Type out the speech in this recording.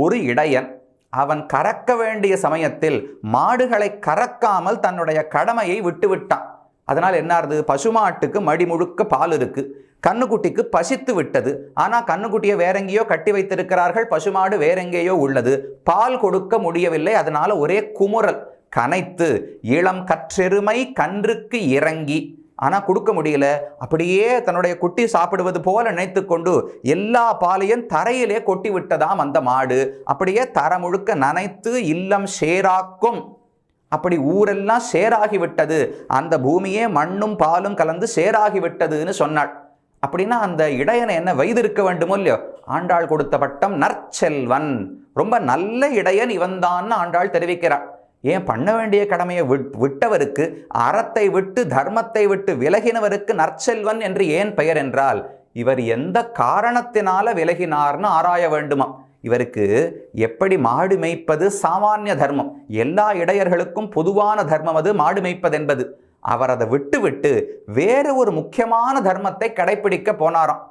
ஒரு இடையன் அவன் கறக்க வேண்டிய சமயத்தில் மாடுகளை கறக்காமல் தன்னுடைய கடமையை விட்டுவிட்டான். அதனால் என்னாருது, பசுமாட்டுக்கு மடி முழுக்க பால் இருக்கு, கண்ணுக்குட்டிக்கு பசித்து விட்டது. ஆனால் கண்ணுக்குட்டியை வேற எங்கேயோ கட்டி வைத்திருக்கிறார்கள், பசுமாடு வேற எங்கேயோ உள்ளது, பால் கொடுக்க முடியவில்லை. அதனால ஒரே குமுறல், கனைத்து இளம் கற்றெருமை கன்றுக்கு இறங்கி, ஆனால் கொடுக்க முடியல. அப்படியே தன்னுடைய குட்டி சாப்பிடுவது போல நினைத்து கொண்டு எல்லா பாலையும் தரையிலே கொட்டி விட்டதாம் அந்த மாடு. அப்படியே தர முழுக்க நனைத்து இல்லம் சேராக்கும், அப்படி ஊரெல்லாம் சேராகி விட்டது, அந்த பூமியே மண்ணும் பாலும் கலந்து சேராகி விட்டதுன்னு சொன்னாள். அப்படின்னா அந்த இடையனை என்ன வைத்திருக்க வேண்டுமோ இல்லையோ, ஆண்டாள் கொடுத்த பட்டம் நற்செல்வன். ரொம்ப நல்ல இடையன் இவன்தான் ஆண்டாள் தெரிவிக்கிறாள். ஏன், பண்ண வேண்டிய கடமையை விட்டவருக்கு, அறத்தை விட்டு தர்மத்தை விட்டு விலகினவருக்கு நற்செல்வன் என்று ஏன் பெயர் என்றால், இவர் எந்த காரணத்தினால விலகினார்னு ஆராய வேண்டுமா. இவருக்கு எப்படி மாடு மேய்ப்பது சாமானிய தர்மம், எல்லா இடையர்களுக்கும் பொதுவான தர்மம் அது மாடு மேய்ப்பது என்பது. அவர் அதை விட்டு வேறு ஒரு முக்கியமான தர்மத்தை கடைபிடிக்க போனாராம்.